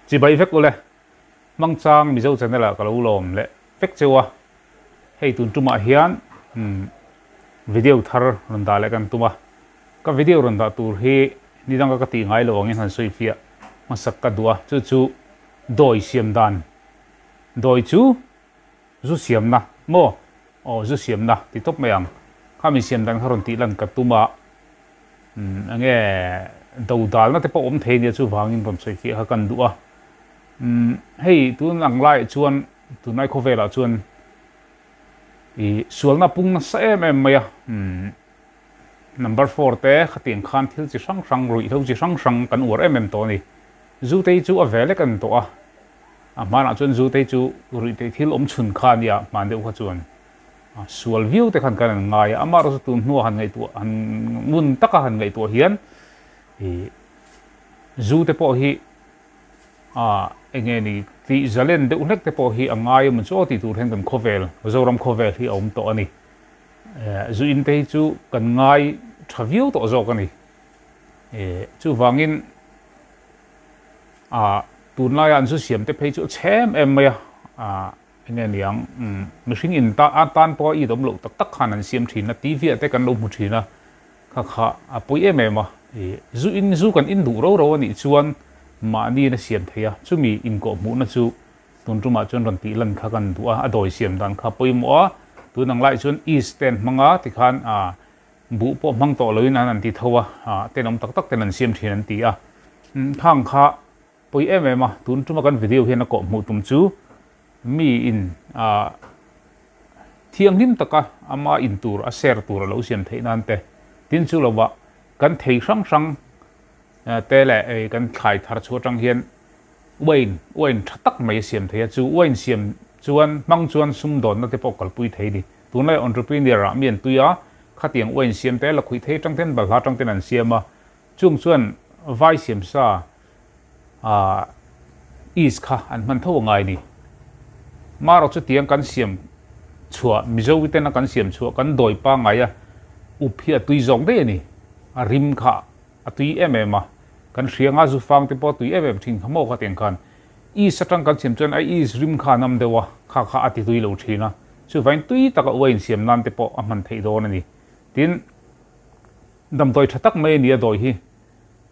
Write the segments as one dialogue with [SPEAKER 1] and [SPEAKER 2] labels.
[SPEAKER 1] chỉ bay vek ule mang chang mi zo channel la kalau lom le vek chewa hei tun tuma hian video thar ron da le kan tuma ka video ron da tur hi ni dang ka ti ngai lo angin han soi fia masak ka dua chu chu doi siam dan doi chu zu siam na mo o zu siam na ti top mayang kami siam dan haron ti lan ka tuma ange do dal na te po om the ni chu wangin ron soi fia ha kan dua hei tun ang lai chuan tunai kho vela chuan i sual na pung na sa em maya number 4 te khating khan thil chi sang sang rui tho chi sang sang kan ur to ni zu te chu avele kan to a mana chuan zu te chu rui te thil chun khan ya man deuh kha chuan sual view te khan kan ngai ama ro tu hnu han ngai tu an mun taka han ngai tu hian i zu te po hi enge ni ti zalen de unek te po hi angai mun cho ti tur hen kan khovel zoram khovel hi om to ani zu in te chu kan ngai thaviu to zo kani chu wangin tun lai an su siam te phei chu chem em maya enge niang machine in ta tan po i dom lo tak tak khan an siam thin na tv te kan lo mu thina kha apoi em em zu in zu kan in du ro ro ani chuan ma ni na siam theya chumi in ko mu na chu tun tuma chon ron ti lan kha kan du a doi siam dan kha poi mo tu nang lai chun eastern manga ti khan bu po mang to loin an ti thowa tenom tak tak tenan siam thin an ti thang kha poi em tun tuma kan video hian ko mu tum chu mi in thiang lim taka ama in tur a share tur lo siam thei nan te tin chu lo wa kan thei sang sang te le kan khai thar chu tang hian wain thatak mai siam thei chu wain siam chuan mang chuan sum don na te pokal pui thei ni tunai entrepreneur a mian tuya khatiang wain siam te la khui thei tang ten bal ha tang ten an siama chung chuan vai siam sa is kha an man tho ngai ni maro chu tiang kan siam chua mizo witen na kan siam chua kan doi pa ngai uphia tui zong de ni a rim kha atui kan hrianga zu fang te po tui thing khamo kha teng khan i satang kan siam chuan ai is rim kha nam dewa kha ati tui lo thina chu vain tui taka wain siam nan te po a man thei don ani tin dam doi thatak mai ni doi hi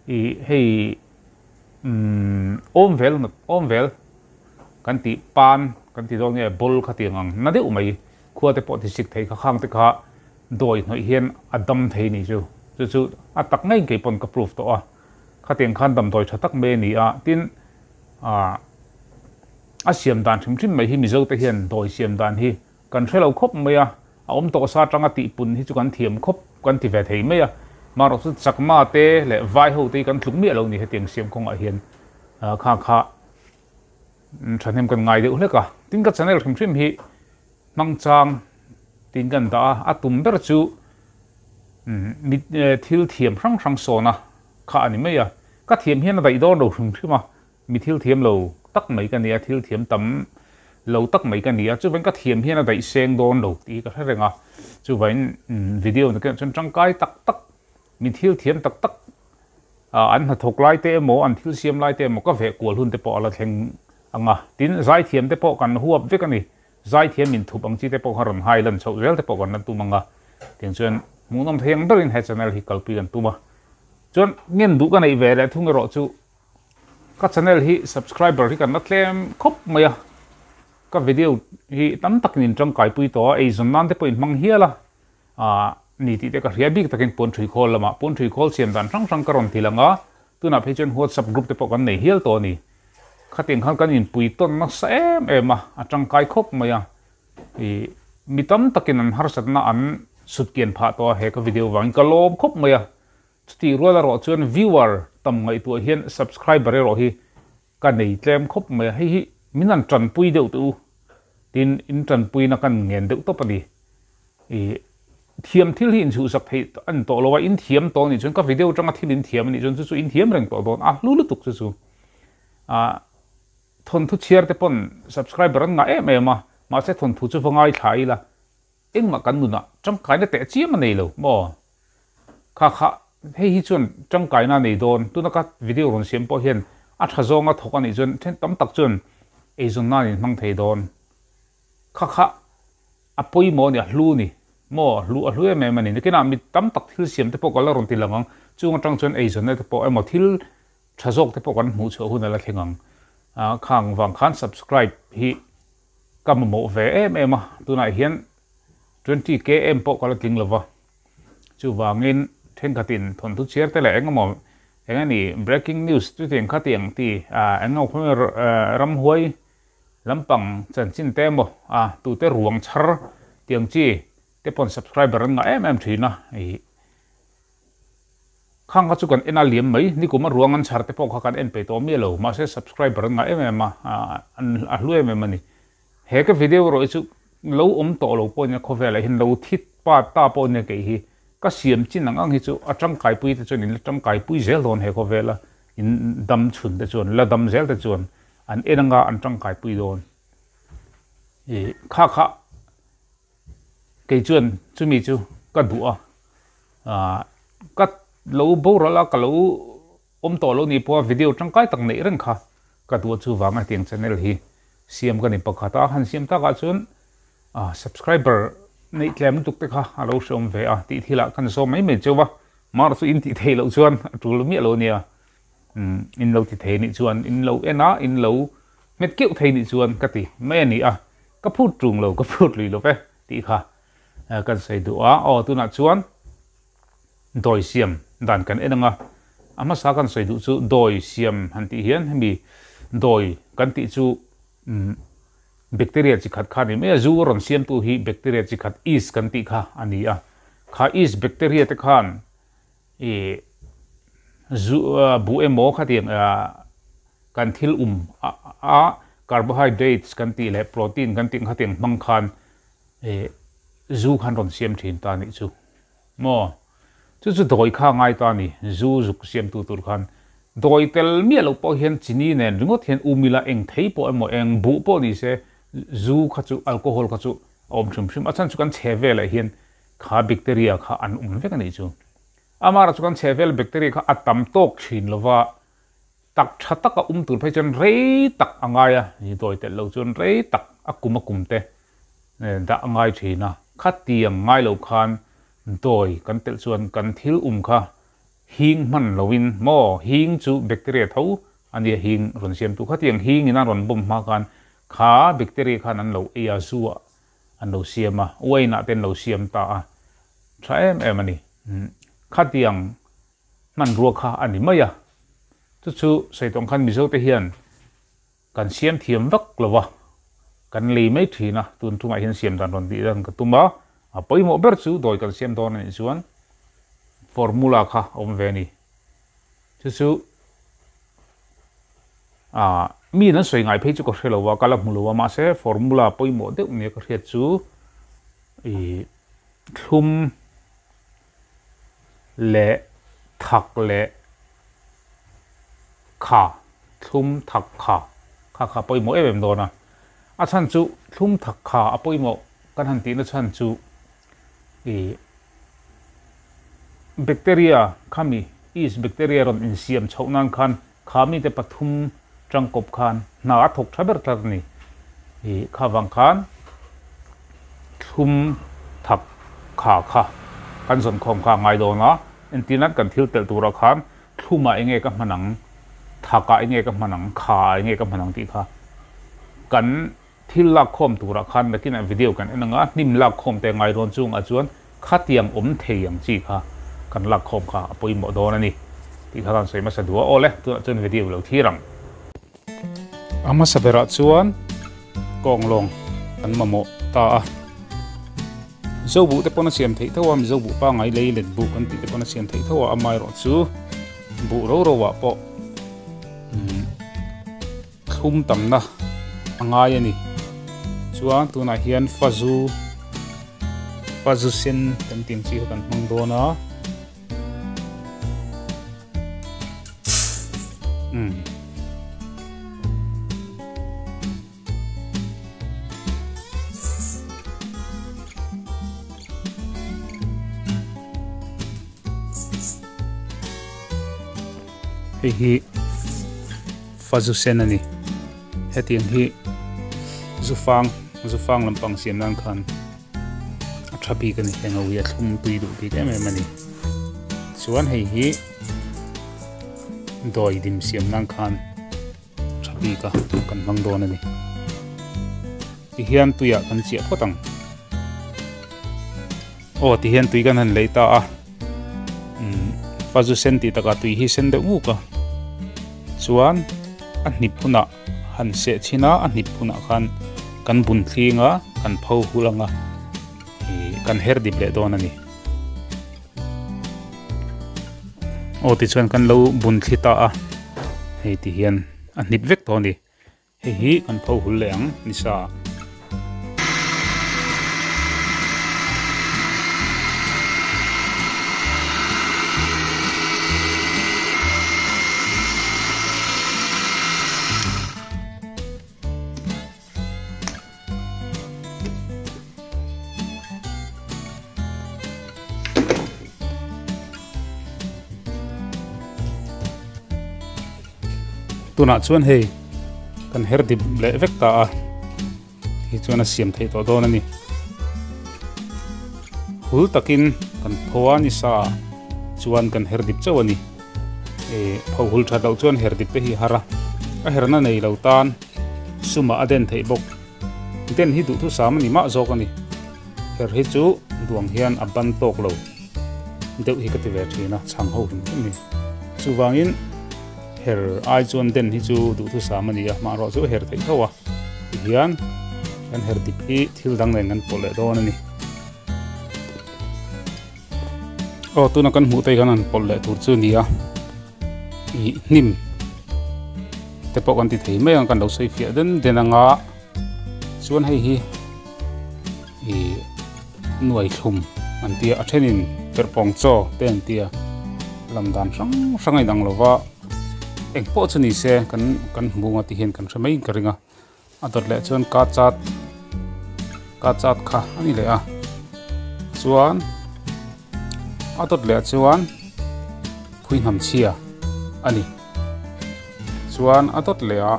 [SPEAKER 1] i hei om vel kan ti pan kan ti dong ne bol kha tiang na de umai khuwa te po ti sik thei kha khang te kha doi noi hian adam thei ni chu atak ngai ke pon ka proof to kha tiang khan dam doi thatak me ni tin siam dan thim mai hi mi zo te hian doi siam dan hi kan thelo khop mai om to sa tanga ti pun hi chu kan thiam khop kan ti ve thei mai maro su chakma te le vai ho te kan thluk mi lo ni he tiang siam khong a hian kha thanem kan ngai de ule ka tin ka channel thim hi mang chang tin kan da atum ber chu mi thil thiam sang so na kha ani mai ka thiam hian dai do lo thim ma mi thil thiam lo tak mai ka nia thil thiam tam lo tak mai ka nia chu ven ka thiam hian dai seng don lo ti ka hrenga chu vain video na kan chang kai tak mi thil thiam tak an hathok lai te mo an thil siam lai te mo ka ve kol hun te po ala thleng anga tin zai thiam te po kan huap vek ani zai thiam min thup ang chi te po haron highland chho zel te po kan tu manga tin chuan munom theng berin he channel hi kalpi kan tuma chuan ngen du ka nei ve le thung ro chu ka channel hi subscriber hi kan na tlem khop maya ka video hi tam tak nin tang kai pui to ei zon nan te po in mang hiala ni ti te ka ria big takin pon thui khol lama pon thui khol siam dan sang karon thilanga tuna phechen WhatsApp group te po kan nei hial to ni khating khan kan in pui ton na sa em atang kai khop maya mitam takin an har satna an sutkian pha to he ka video wang ka lom khop maya chuti rola ro chuan viewer tam ngai tu hian subscriber ro hi ka nei tlem khop maya hi minan tran pui deuh tu tin in tran pui na kan ngen deuh to pani thiam thil hi in chu sak thei an to lowa in thiam to ni chun ka video tanga thil in thiam ni chun chu in thiam reng to don lu tuk chu thon thu share te pon subscriber an nga ma se thon thu chu vangai thai la eng ma kan nu na chang kai na te chi ma nei lo mo kha hei hi chun chang kai na nei don tu na ka video ron siam po hian a tha zonga thokani chun then tam tak chun ezun na ni mang thei don kha kha apoi mo ni hlu ni mo hlu a hlu me mani ni kina mi tam tak thil siam te po kala ron ti langang chung tang chun ezun ne te po emo thil thazok te po kan mu chu hun la thengang khang wang khan subscribe hi kam mo ve em tu na hian 20k em po kala ting lova chu wangin then khatin thon tu chair te la engamo engani breaking news tu teng khatiang ti engau khom ram huai lampang chan chin te mo tu te ruang char tiang chi te pon subscriber nga em thina ei khang ka chu kan ena liam mai ni kuma ruangan char te po kha kan en pe to mi lo ma se subscriber nga em an a hlue me mani he ka video ro chu lo to lo po nya khovel hin lo thit pa ta po ne ke hi ka siam chin ang hi chu atang kai pui te chu in atang kai pui zel don he khovela in dam chun te chun la dam zel te chun an enanga an tang kai pui don e kha ke chun chu mi chu ka du ka lo bo ra la ka lo to lo ni po video tang kai tak nei ren kha ka du chu wanga tiang channel hi siam ka ni pakhata han siam ta ka chun subscriber nei tlem tuk te kha alo som ve ti thila kan so mai me chuwa mar su in ti thei lo chuan tul mi lo nia in lo ti thei ni chuan in lo ena in lo met kiu thei ni chuan ka ti mai ni ka phut trung lo ka phut lui lo ve ti kha kan sei du tu na chuan doi siam dan kan enanga ama sa kan sei du chu doi siam han ti hian mi doi kan ti chu bacteria chi khat kha ni me zu ron siam tu hi bacteria chi khat is kan ti kha ani kha is bacteria te khan zu bu emo kha tiang kan thil carbohydrates kan ti le protein kan ti kha tiang mang khan zu khan ron siam thin ta ni chu mo chu doi kha ngai ta ni zu siam tu tur khan doi tel mi lo po hian chini nen ringot hian umila eng thei po emo eng bu po ni se zu kha chu alcohol kha chu chum achan chu kan chevel hian kha bacteria kha an ve kan ni chu amara chu kan chevel bacteria kha atam tok thin lova tak thata ka tur phai chon rei tak angaya ni doi tel lo chon rei tak akuma kumte da angai thina khatiang ngai lo khan doi kan tel chuan kan thil kha hing man lovin mo hing chu bacteria tho ani hing ron siam tu khatiang hing ina ron bom ma kan kha bacteria khan an lo ea zuwa an lo siama uaina ten lo siam ta thaem ani khatiang man ru kha ani maya chu seitong khan mizo te hian kan siam thiam vak lova kan le mai thina tun tunga hian siam dan ron di ran ka tuma apoi mo ber chu doi kan siam don ani chuan formula kha ve ni chu mi nan soi ngai phei chu ko hrelo wa kala hmulo ma se formula poi mo de ne ka hriat chu thum le thak le kha thum thak kha poi mo em do na chan chu thum thak kha apoi mo kan han ti na chan chu bacteria khami is bacteria ron in siam chaunan khan khami te pathum trangkop khan na thok thaber tar ni khawang khan thum thak kha kan zon khom kha ngai do na entinat kan thil tel tura khan thuma enge ka manang thaka enge ka manang kha enge ka manang ti kha kan thil la khom tura khan nakina video kan enanga nim la khom te ngai ron chung a chuan khatiang theiang chi kha kan la khom kha apoi mo do na ni ti kha kan sei ma sa duwa ole tu chun video lo thirang ama sabera chuan konglong an mamo ta zobu te pona siam thei thawa mi zobu pa ngai lei let bu kan ti te pona siam thei thawa amai ro chu bu ro wa po khum tam na angai ani chuan tuna hian fazu sen tem ting chi kan mang do na hi fazusen ani hetiang hi zufang lampang siam nan khan athapi kan hengo ya thum tui du bi em em ani chuan hei hi doi dim siam nan khan athapi ka kan mang don ani ti hian tuya kan chia photang o ti hian tui kan han leita a fazusen ti taka tui hi sen de u ka chuan a hnip phuna han se china a hnip phuna khan kan bun thlinga kan phau hulanga kan her dip le don ani o ti chuan kan lo bun thlita a hei ti hian a hnip vek to ni hei hi kan phau hul leang ni sa tuna chuan hei kan her dip le vek ta a hi chuan a siam thei to don ani hul takin kan phowa ni sa chuan kan her dip chaw ani pho hul tha do chuan her dip te hi hara a herna nei lo tan suma aden thei bok den hi du thu sam ni ma zok ani her hi chu duang hian a ban tok lo deuh hi ka ti ve thina chang ho ni chuwangin her ai chuan den hi chu du thu sam ani a ma ro chu her thei thawa hian kan her dip hi thil dang nei ngan pole don ani o tuna kan mu tei kan an pole tur chu ni a i nim te pok an ti thei mai an kan lo sei fia den denanga chuan hei hi i nuai thlum an tia a thenin perpong cho ten tia lamdan sang ai dang lova ekpo chuni se kan bunga ti hian kan thamai karinga adot le chuan ka chat kha ani le a chuan adot le chuan phui nam chia ani chuan adot le a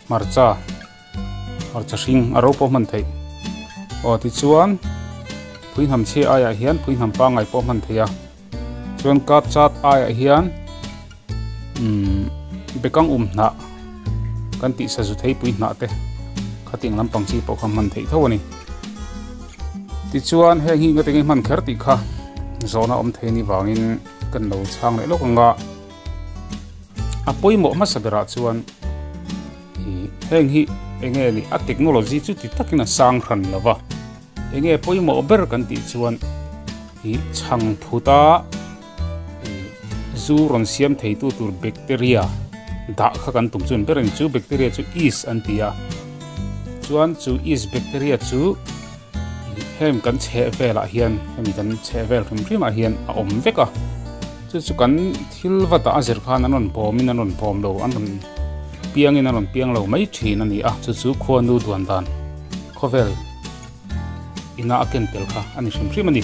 [SPEAKER 1] marcha hring aro po man thei o ti chuan phui nam chia aya hian phui nam pa ngai po man theia chuan ka chat aya hian bekang na kan ti sa zu thei pui na te khating lampang chi po kham man thei thawani ti chuan he hi nga te man kher ti kha zona om thei ni wangin kan lo chang le lokanga apoi mo ma sabera chuan heng hi enge ni a technology chu ti takina sang ran lawa enge poi mo ber kan ti chuan hi chang phuta zu ron siam thei tu tur bacteria da kha kan tum chun berin chu bacteria chu yeast an tia chuan chu yeast bacteria chu hem kan che vela hian hemi kan che vel rim a hian a om veka chu kan thil wata azir khan anon bomin anon bom lo an piangin anon piang lo mai thin ani a chu khonu duan dan khovel ina aken tel kha ani rim ani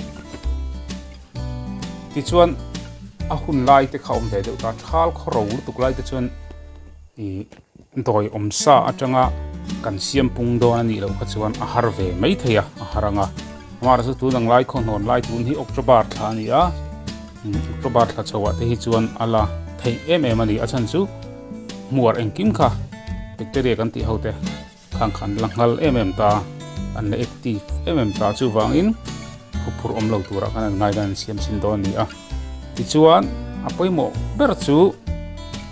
[SPEAKER 1] ti chuan a hun lai te khaum ve de ta thal khoro tuk lai te chuan i doi omsa atanga kan siam pung do ani lo kha chuan a har ve mai theia a haranga mar su tu lang lai khon hon lai tun hi october tha ni a october tha chawa te hi chuan ala thei em ani a chan chu muar engkim kha bacteria kan ti hote khan langal em ta an active em ta chu wangin phur om lo tura kan ngai dan siam sin do ni a ti chuan apoi mo ber chu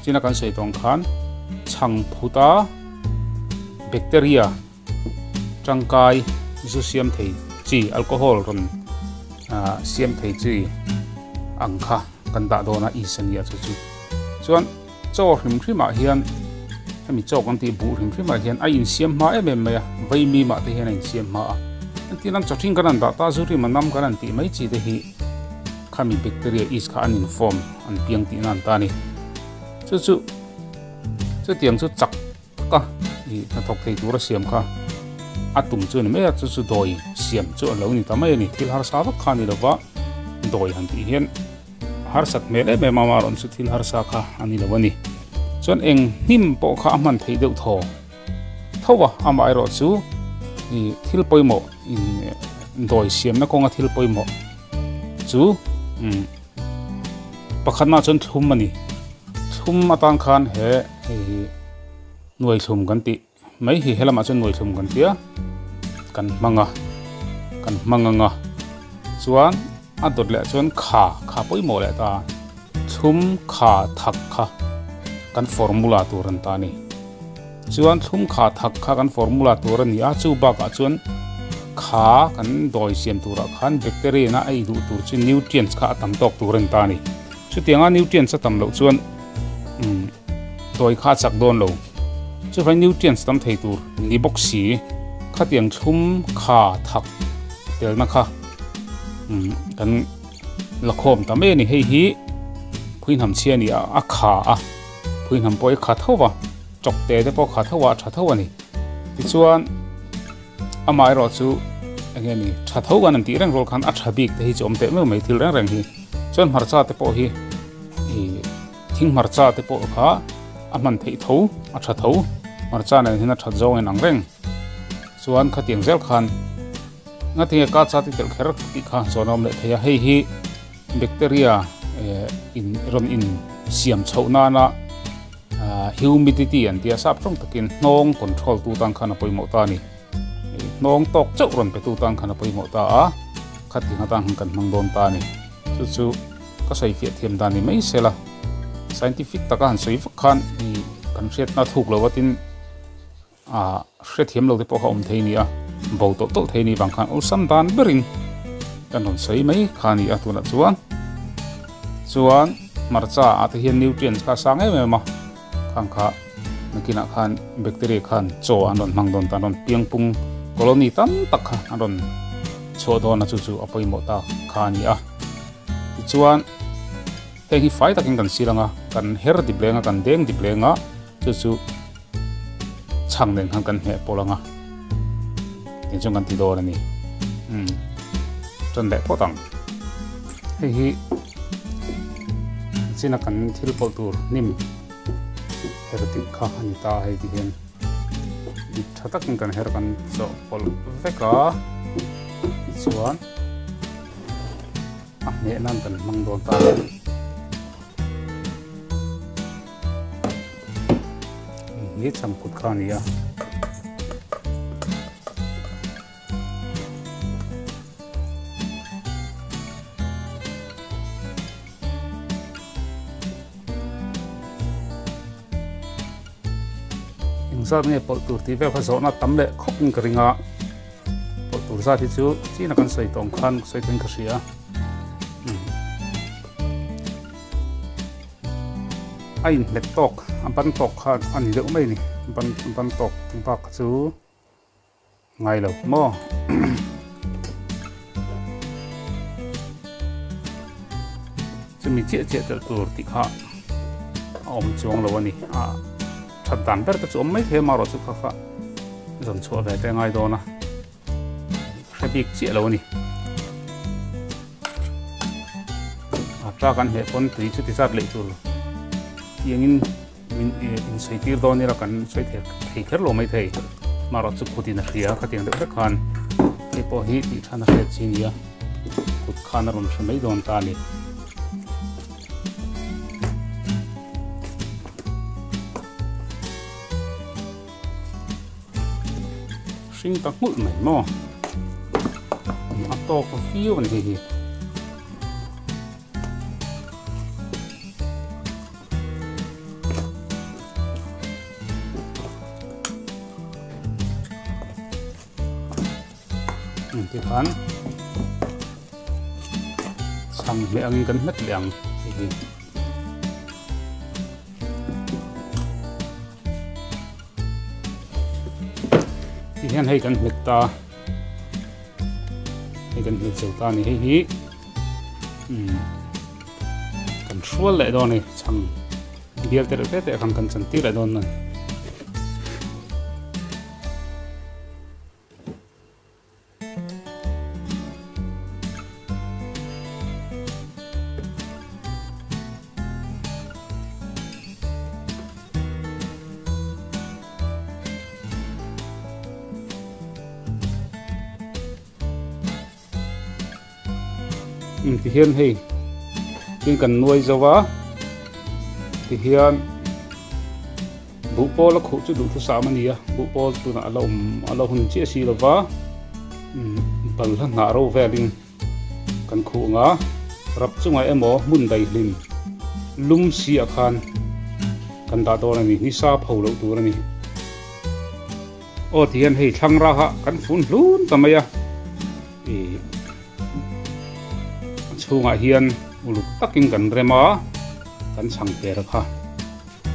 [SPEAKER 1] china kan sei tong khan chang phuta bacteria tangkai zu siam thei chi alcohol ron siam thei chi angkha kan da dona isania chu chuan chaw hrim ma hian hemi chaw kan ti bu hrim ma hian a in siam ma em me vai mi ma te hian in siam ma ti nan chathing kan da ta zuri manam kan ti mai chi te hi khami bacteria is kha an inform an piang ti nan ta ni chu tiang chu chak ka ni na thok thei tur siam kha atum chu ni me chu doi siam chu lo ni ta mai ni thil har sa kha ni lawa doi han ti hian har sat me le me mama ron su thil har sa kha ani lawani chuan eng hnim po kha man thei deuh thaw thowa amai ro chu ni thil poimo in doi siam na konga thil poimo chu pakhatna chon thum ani thum atang khan he nuai thum kan ti mai hi helama chon nuai thum kan tia kan manga nga chuan adot le chuan kha poimo le ta thum kha thak kha kan formula turan ta ni chuan thum kha thak kha kan formula turan ni a chu ba ka chuan kha kan doi siam tura khan bacteria na ai du tur chu nutrients kha tam tok turan ta ni chu tianga nutrients tam lo chuan doi kha chak don lo chu vai nutrients tam thei tur ni boxi kha tiang thum kha thak tel na kha kan lakhom ta me ni hei hi phuin ham chia ni a kha a phuin ham poi kha thowa chok te te po kha thowa tha thowa ni ti chuan amai ro chu enge ni tha thowa nan ti rang rol khan a tha bik te hi chom te me mai thil rang rang hi chuan marcha te po hi thing marcha te po kha a man thei tho a tha tho marcha na hina tha zo en ang reng chuan kha tiang zel khan nga tinga ka cha ti tel kher ti kha sonom le theya hei hi bacteria in ron in siam chhouna na humidity an tia sap tong takin nong control tu tang khana poimo ta ni nong tok chau ron pe tu tang khana poimo ta a khati nga tang kan mang don ta ni chu ka sai fi thiam da ni mai sela scientific ta kan soi fak khan ni kan riat na thuk lo watin riat thiam lo te po ka thei ni a bo to thei ni bang khan ul sam dan berin kan non sei mai khani a tuna chuan marcha ate hian nutrients ka sangai me ma khang kha nakina khan bacteria khan cho anon mangdon tanon piangpung colony tam tak kha anon cho don chu apoi mo ta khani a chuan he hi fai takin kan silanga kan her di blenga kan deng di blenga chu chang den han kan he polanga tin chung kan ti do ni chon le potang he hi sina kan thil pol tur nim her ti kha ani ta he ti hen di thatak kan her kan so pol veka chuan ne nan kan mang don ta ni cham put kha ni ya sa ne pol tur ti ve phaso na tam le khop ning kringa pol tur sa ti chu chi na kan sei tong khan sei ten khria ai net tok ban tok khan ani le mai ni ban tok ba chu ngai lo mo chu mi che tel tur ti kha om chuang lo ani thật đàn bớt cái chỗ mấy thế mà rồi chút khá dần chỗ về tay ngay đó na sẽ bị chia lâu nè ra căn hệ con tí chút tí sát lệ rồi tiếng in xây tiệt đó nè là căn xây thiệt thì khét lâu mấy thế mà rồi chút cụt na khía cái tiếng được rất khan cái bộ hít thì thằng nó sẽ chín nhá cụt khan nó rồi sẽ mấy đòn ta nè sinh tắc mũi mày mò mà to có phiêu vấn đề gì thì phán xong mẹ ăn cân mất lẹng thì hiện hay kan hmet ta hay kan hmet ta ni hei hi kan hrual le do ni chang bial te kan chan ti le don nan thì hiền hay khi cần nuôi dâu á thì hiền bố bò là khổ chứ đủ thứ sáu mà nia bố bò từ nãy là hun chia xí là vá bal là nã râu về linh cần khổ ngã rập chung ai em ó mun đầy linh lum xì khan cần đã đó là mi sa phâu lâu tu là mi ô thì hiền hay thăng ra ha cần phun luôn tầm ấy à thì chung ai hiền uluk takin kan rema kan sang per kha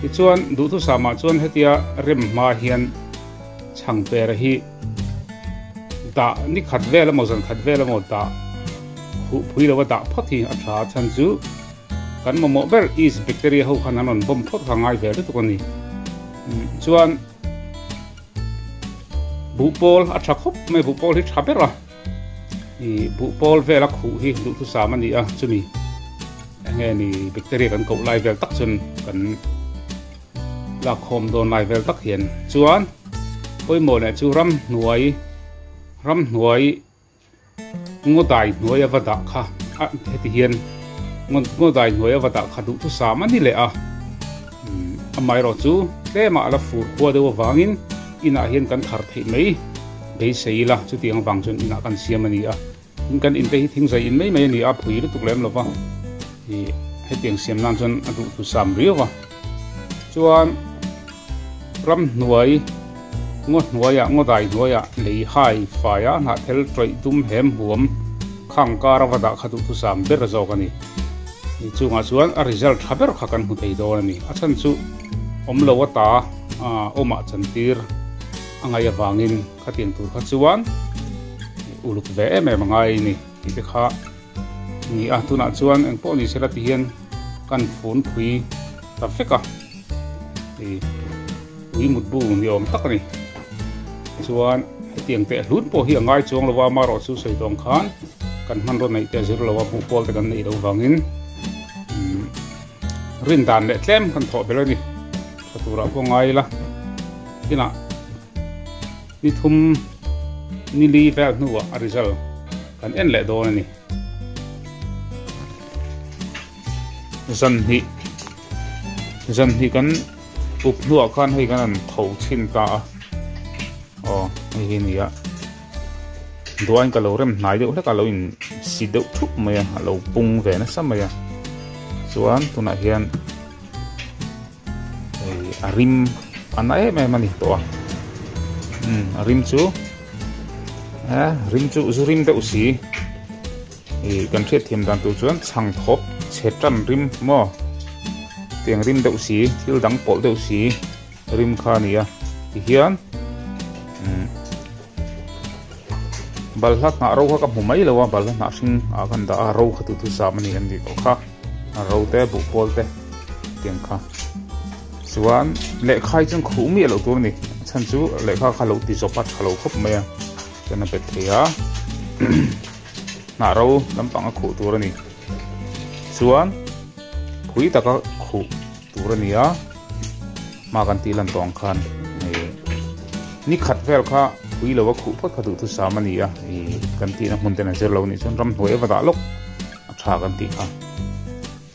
[SPEAKER 1] ti chuan du thu sama chuan hetia rem ma hian chang per hi da ni khat ve la mo zan khat ve la mo da khu phui lo da phot hi a tha chan chu kan mo ber is bacteria ho khan anon bom phot khangai ve tu kon ni chuan bu pol a tha khop me bu pol hi tha bera i bu pol ve la khu hi du thu sama ni a chumi nghe ni bacteria kan cậu lai vel tắc chân kan là khom don lai vel tắc hiền chuan ôi mồ này chu ram nuôi ngô đại nuôi vật đặc kha thế thì hiền ngô đại nuôi vật đặc kha đủ thứ sáu mà đi lệ à mai rồi chú thế mà là phụ qua đâu vangin ina hiền kan thar thấy mấy bây sei là chú tiếng vang chân ina kan xiêm mà đi à kan in thế thinh dậy in mấy mấy đi à phui được tục lem lo vang thì hết tiếng xiêm nan chân đủ thứ sáu riêu à chuan ram nuôi ngô đại nuôi lấy hai phải nã thel trội tum hem huam khang cara vada khadu tu sam ber zo kani ni chunga chuan a result thaber kha kan hu thei do ni a chan chu lo ta oma chantir angai awangin khatin tur kha chuan uluk ve me mangai ni ti kha ni a tuna chuan eng po ni sela ti hian kan phun phui ta feka ti ui mut bu ni om tak ni chuan tiếng tệ lún po hi angai chuang lawa ma ro chu sei dong khan kan man ro nei te zir lawa pu pol te kan nei do wangin rin dan le tlem kan tho belo ni satura ko ngai la ina ni thum ni li vel nuwa a result kan en le do ni zan hi kan up nuwa khan hei kan an thau chin ta hi ni a doan ka lo rem nai deuh hleka lo in si deuh thup mai a lo pung ve na sam mai a chuan tuna hian arim anai me mani to arim chu rim chu zurim deuh si kan thiet thiam dan tu chuan chang thop chetram rim mo tiang rim deuh si thil dang pol deuh si rim kha ni a ti hian balhat na ro ka humai lawa balhat na sing kan da ro khatu tu sa mani kan di ko kha ro te bu pol te tiang kha chuan le khai chung khu mi lo tur ni chan chu le kha kha lo ti zopat khalo khop mai a kana pet thia na ro lampang a khu tur ni chuan phui ta ka khu tur ni a ma kan ti lan tong khan ni khat vel kha phui lo khu phot khatu tu sa mani a kan ti na mun te na zer lo ni chon ram hoi wa da lok a tha kan ti kha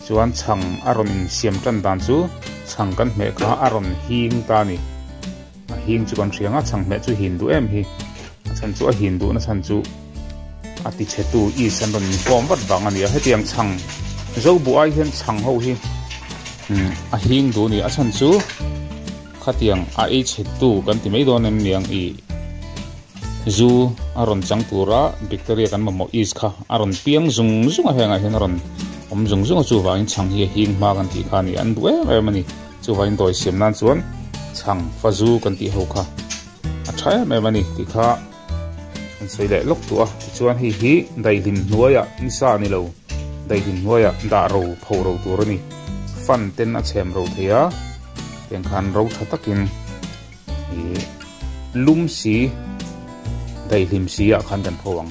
[SPEAKER 1] chuan chang aron siam tan dan chu chang kan me kha aron hing ta ni a hing chu kan rianga chang me chu hindu em hi chan chu a hindu na chan chu a ti chetu i san ron form wat bang ani a hetiang chang zo bu ai hian chang ho hi a hing du ni a chan chu khatiang a e chetu kan ti mai don em niang i zu aron chang tura bacteria kan mo is kha aron piang zung zung a henga hen aron zung zung chu wain chang hi hing ma kan ti kha ni an du em ani chu wain doi siam nan chuan chang fa zu kan ti ho kha a thai me mani ti kha an sei le lok tu a chuan hi dai lim nuaya ni sa ni lo dai lim nuaya da ro pho ro tur ni fan ten a chem ro thia tiang khan ro tha takin lum si dai lim si a khan kan phowang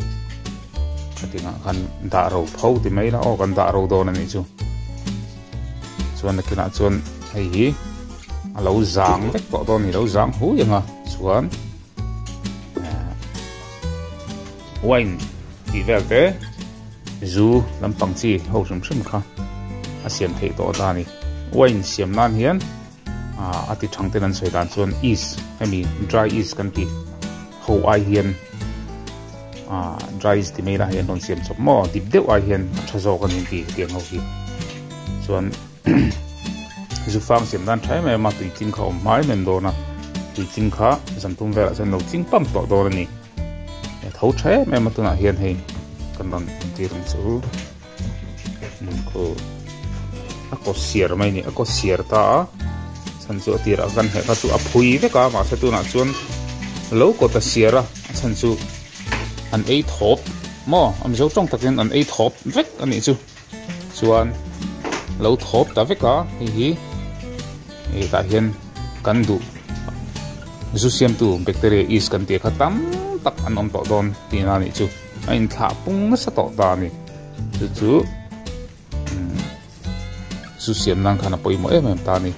[SPEAKER 1] katinga kan da ro pho ti mai la o kan da ro do na ni chu chuan na kina chuan hi a lo zang bek to do ni lo zang hu yanga chuan wine ti velte zu lampang chi ho rim rim kha a siam thei to ta ni wine siam nan hian ati thang ten an soi dan chuan yeast hemi dry yeast kan ti ho ai hian dry yeast ti mai la hian non siam chop mo dip deuh ai hian thazo kan ti tiang ho hi chuan zu fang siam dan thai mai ma tui chin kha mai men do na tui chin kha zamtum vela chan lo ching pam to do ni thau thai mai ma tu na hian hei kan dan ti rum chu ko ako siar mai ni ako siar ta chan chu tira kan he ka chu a phui ve ka ma se tu na chuan lo ko ta siara chan chu an ei thop mo am zo tong takin an ei thop vek ani chu chuan lo thop ta veka hi e ta hian kan du zu siam tu bacteria is kan te khatam tak an om to don ti na ni chu a in tha pung sa to ta ni chu zu siam nang khana poi mo em ta ni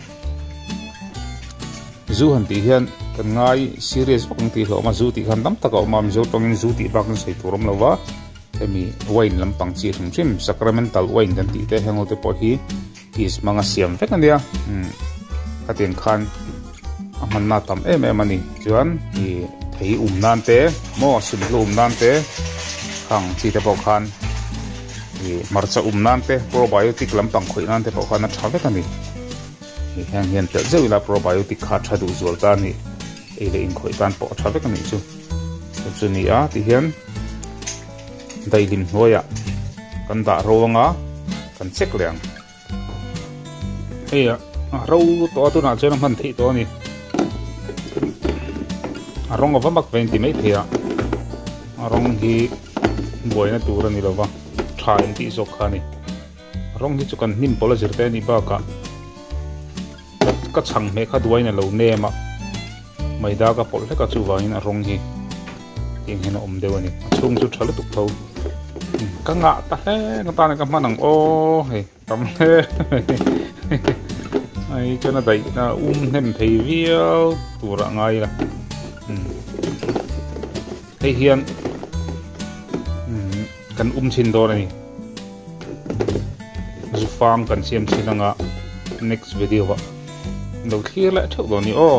[SPEAKER 1] zu han ti hian kan ngai serious pang ti lo ma zu ti khan dam taka ma mi zo tongin zu ti bak sei turam lawa emi wine lampang chi thum chim sacramental wine kan ti te hango te po hi is manga siam vek ania katen khan aman na tam em ani chuan i thei nan te mo sim lo nan te khang chi te po khan i marcha nan te probiotic lampang khoi nan te po khan na thave kan ni hi hang hian te zeula probiotic kha thadu zol ta ni ele in khoi tan po thave kan ni chu ni a ti hian dai lim hoya kan da ronga kan check liang hey ro to tu na chen man thi to ni rong of mak 20 mai thia rong hi boina tur ni lova thain ti zo khani rong hi chu kan nim pola jirte ni ba ka chang me kha duai na lo ne ma maida ka pol ka chu wain rong hi ting hen om dewani chung chu thala tuk tho ka nga ta he nga ta na ka manang o he tam he ai chana dai na nem thei viau tura ngai la hei hian kan chin do ni zu farm kan siam chinanga next video ba lo clear la thok do ni o